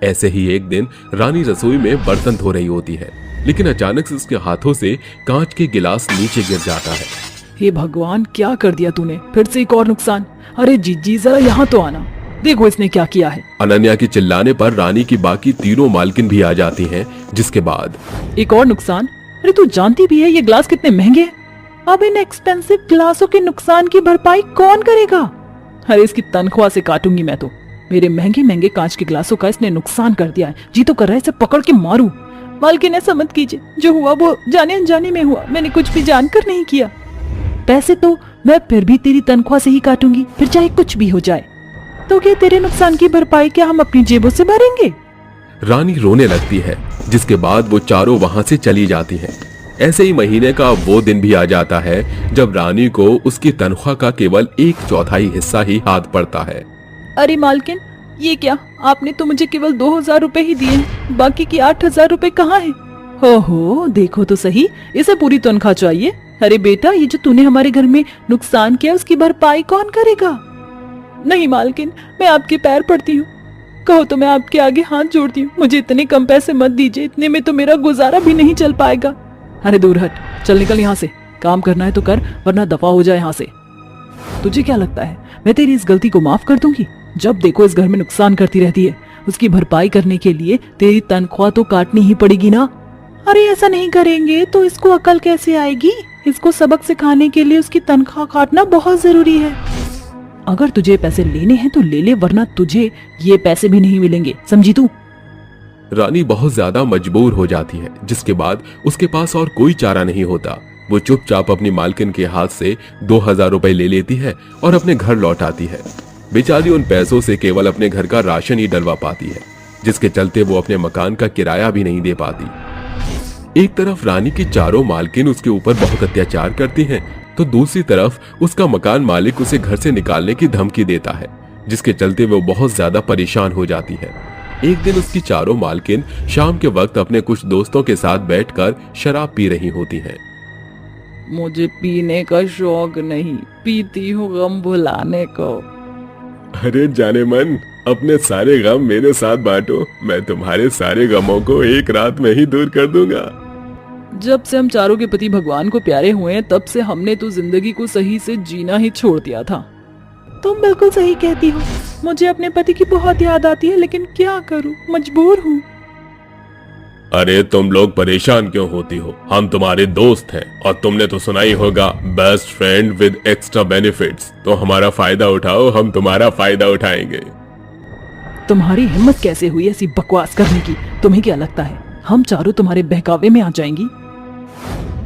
ऐसे ही एक दिन रानी रसोई में बर्तन धो रही होती है, लेकिन अचानक से उसके हाथों से कांच के गिलास नीचे गिर जाता है। हे भगवान, क्या कर दिया तूने, फिर से एक और नुकसान। अरे जीजी जरा यहाँ तो आना, देखो इसने क्या किया है। अनन्या के चिल्लाने पर रानी की बाकी तीनों मालकिन भी आ जाती हैं, जिसके बाद एक और नुकसान। अरे तू जानती भी है ये ग्लास कितने महंगे हैं। अब इन एक्सपेंसिव ग्लासों के नुकसान की भरपाई कौन करेगा। अरे इसकी तनख्वाह से काटूंगी मैं तो। मेरे महंगे महंगे कांच के ग्लासों का इसने नुकसान कर दिया है। जी तो कर रहा है इसे पकड़ के मारूं। मालकिन ऐसा मत कीजिए, जो हुआ वो जाने अनजाने में हुआ, मैंने कुछ भी जानकर नहीं किया। पैसे तो मैं फिर भी तेरी तनख्वाह से ही काटूंगी, फिर चाहे कुछ भी हो जाए। तो क्या तेरे नुकसान की भरपाई क्या हम अपनी जेबों से भरेंगे। रानी रोने लगती है, जिसके बाद वो चारों वहां से चली जाती हैं। ऐसे ही महीने का वो दिन भी आ जाता है जब रानी को उसकी तनख्वाह का केवल 1/4 हिस्सा ही हाथ पड़ता है। अरे मालकिन, ये क्या, आपने तो मुझे केवल 2000 रुपए ही दिए हैं, बाकी की 8000 रुपए कहाँ हैं? हो देखो तो सही, इसे पूरी तनख्वाह चाहिए। अरे बेटा, ये जो तूने हमारे घर में नुकसान किया उसकी भरपाई कौन करेगा। नहीं मालकिन, मैं आपके पैर पड़ती हूँ, कहो तो मैं आपके आगे हाथ जोड़ती हूँ, मुझे इतने कम पैसे मत दीजिए, इतने में तो मेरा गुजारा भी नहीं चल पाएगा। अरे दूर हट, चल निकल यहाँ से, काम करना है तो कर, वरना दफा हो जाए यहाँ से। तुझे क्या लगता है मैं तेरी इस गलती को माफ कर दूंगी? जब देखो इस घर में नुकसान करती रहती है, उसकी भरपाई करने के लिए तेरी तनख्वाह तो काटनी ही पड़ेगी ना। अरे ऐसा नहीं करेंगे तो इसको अकल कैसे आएगी। इसको सबक सिखाने के लिए उसकी तनख्वाह काटना बहुत जरूरी है। अगर तुझे पैसे लेने हैं तो ले ले, वरना तुझे ये पैसे भी नहीं मिलेंगे, समझी तू। रानी बहुत ज्यादा मजबूर हो जाती है, जिसके बाद उसके पास और कोई चारा नहीं होता। वो चुपचाप अपनी मालकिन के हाथ से 2000 रुपए ले लेती है और अपने घर लौट आती है। बेचारी उन पैसों से केवल अपने घर का राशन ही डलवा पाती है, जिसके चलते वो अपने मकान का किराया भी नहीं दे पाती। एक तरफ रानी की चारों मालकिन उसके ऊपर बहुत अत्याचार करती हैं, तो दूसरी तरफ उसका मकान मालिक उसे घर से निकालने की धमकी देता है, जिसके चलते वो बहुत ज्यादा परेशान हो जाती है। एक दिन उसकी चारों मालकिन शाम के वक्त अपने कुछ दोस्तों के साथ बैठकर शराब पी रही होती हैं। मुझे पीने का शौक नहीं, पीती हूँ गम भुलाने को। अरे जाने मन, अपने सारे गम मेरे साथ बांटो, मैं तुम्हारे सारे गमों को एक रात में ही दूर कर दूंगा। जब से हम चारों के पति भगवान को प्यारे हुए हैं, तब से हमने तो जिंदगी को सही से जीना ही छोड़ दिया था। तुम बिल्कुल सही कहती हो, मुझे अपने पति की बहुत याद आती है, लेकिन क्या करूं, मजबूर हूँ। अरे तुम लोग परेशान क्यों होती हो, हम तुम्हारे दोस्त हैं, और तुमने तो सुना ही होगा best friend with extra benefits. तो हमारा फायदा उठाओ, हम तुम्हारा फायदा उठाएंगे। तुम्हारी हिम्मत कैसे हुई ऐसी बकवास करने की? तुम्हें क्या लगता है हम चारों तुम्हारे बहकावे में आ जाएंगी?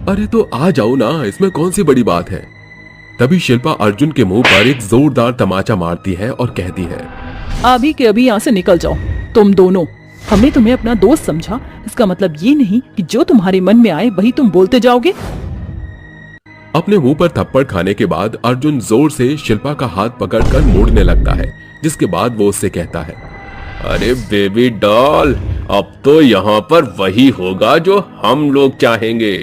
अरे तो आ जाओ ना, इसमें कौन सी बड़ी बात है। तभी शिल्पा अर्जुन के मुंह पर एक जोरदार तमाचा मारती है और कहती है, अभी के अभी यहाँ से निकल जाओ तुम दोनों। हमने तुम्हें अपना दोस्त समझा, इसका मतलब ये नहीं कि जो तुम्हारे मन में आए वही तुम बोलते जाओगे। अपने मुंह पर थप्पड़ खाने के बाद अर्जुन जोर से शिल्पा का हाथ पकड़कर मोड़ने लगता है, जिसके बाद वो उससे कहता है, अरे बेबी डॉल, अब तो यहाँ पर वही होगा जो हम लोग चाहेंगे।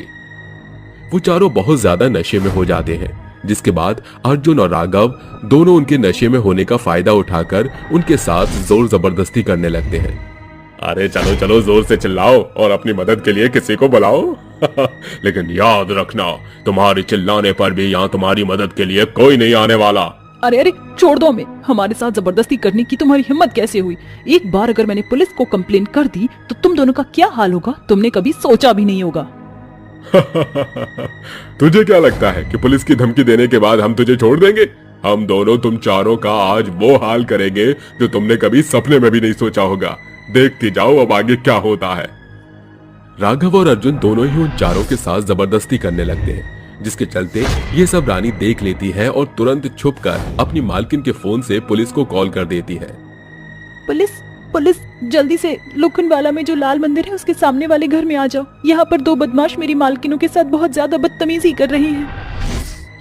वो चारों बहुत ज्यादा नशे में हो जाते हैं, जिसके बाद अर्जुन और राघव दोनों उनके नशे में होने का फायदा उठाकर उनके साथ जोर जबरदस्ती करने लगते हैं। अरे चलो चलो, जोर से चिल्लाओ और अपनी मदद के लिए किसी को बुलाओ। लेकिन याद रखना, तुम्हारे चिल्लाने पर भी यहाँ तुम्हारी मदद के लिए कोई नहीं आने वाला। अरे अरे छोड़ दो हमें, हमारे साथ जबरदस्ती करने की तुम्हारी हिम्मत कैसे हुई? एक बार अगर मैंने पुलिस को कंप्लेन कर दी तो तुम दोनों का क्या हाल होगा, तुमने कभी सोचा भी नहीं होगा। तुझे क्या लगता है कि पुलिस की धमकी देने के बाद हम तुझे छोड़ देंगे? हम दोनों तुम चारों का आज वो हाल करेंगे जो तुमने कभी सपने में भी नहीं सोचा होगा। देखती जाओ अब आगे क्या होता है। राघव और अर्जुन दोनों ही उन चारों के साथ जबरदस्ती करने लगते हैं, जिसके चलते ये सब रानी देख लेती है और तुरंत छुपकर अपनी मालकिन के फोन से पुलिस को कॉल कर देती है। पुलिस पुलिस, जल्दी से लोखंडवाला में जो लाल मंदिर है उसके सामने वाले घर में आ जाओ। यहाँ पर 2 बदमाश मेरी मालकिनों के साथ बहुत ज्यादा बदतमीजी कर रही हैं।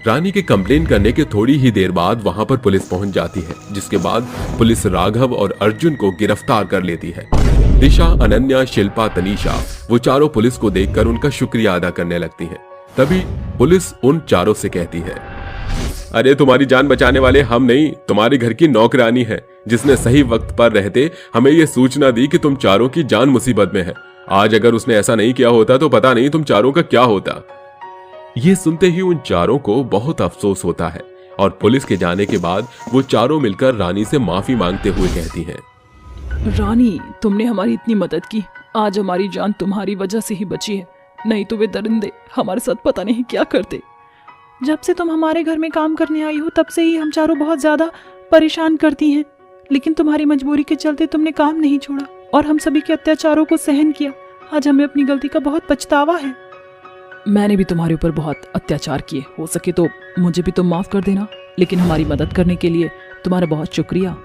रानी के कंप्लेन करने के थोड़ी ही देर बाद वहां पर पुलिस पहुंच जाती है, जिसके बाद पुलिस राघव और अर्जुन को गिरफ्तार कर लेती है। दिशा, अनन्या, शिल्पा, तनीषा वो चारों पुलिस को देखकर उनका शुक्रिया अदा करने लगती हैं। तभी पुलिस उन चारों से कहती है, अरे तुम्हारी जान बचाने वाले हम नहीं, तुम्हारे घर की नौकरानी है। जिसने सही वक्त पर रहते हमें ये सूचना दी कि तुम चारों की जान मुसीबत में है। आज अगर उसने ऐसा नहीं किया होता तो पता नहीं तुम चारों का क्या होता। ये सुनते ही उन चारों को बहुत अफसोस होता है और पुलिस के जाने के बाद वो चारों मिलकर रानी से माफी मांगते हुए कहती हैं, रानी, तुमने हमारी इतनी मदद की, आज हमारी जान तुम्हारी वजह से ही बची है, नहीं तो वे दरिंदे हमारे साथ पता नहीं क्या करते। जब से तुम हमारे घर में काम करने आई हो तब से ही हम चारों बहुत ज्यादा परेशान करती हैं, लेकिन तुम्हारी मजबूरी के चलते तुमने काम नहीं छोड़ा और हम सभी के अत्याचारों को सहन किया। आज हमें अपनी गलती का बहुत पछतावा है। मैंने भी तुम्हारे ऊपर बहुत अत्याचार किए, हो सके तो मुझे भी तुम माफ कर देना, लेकिन हमारी मदद करने के लिए तुम्हारा बहुत शुक्रिया।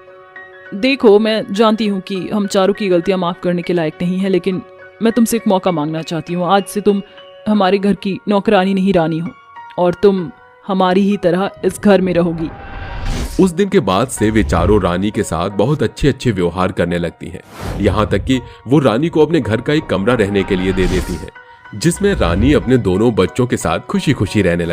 देखो, मैं जानती हूँ कि हम चारों की गलतियां माफ करने के लायक नहीं है, लेकिन मैं तुमसे एक मौका मांगना चाहती हूँ। आज से तुम हमारे घर की नौकरानी नहीं रानी हो और तुम हमारी ही तरह इस घर में रहोगी। उस दिन के बाद से वे चारों रानी के साथ बहुत अच्छे अच्छे व्यवहार करने लगती हैं। यहाँ तक कि वो रानी को अपने घर का एक कमरा रहने के लिए दे देती हैं, जिसमें रानी अपने दोनों बच्चों के साथ खुशी खुशी रहने लगती है।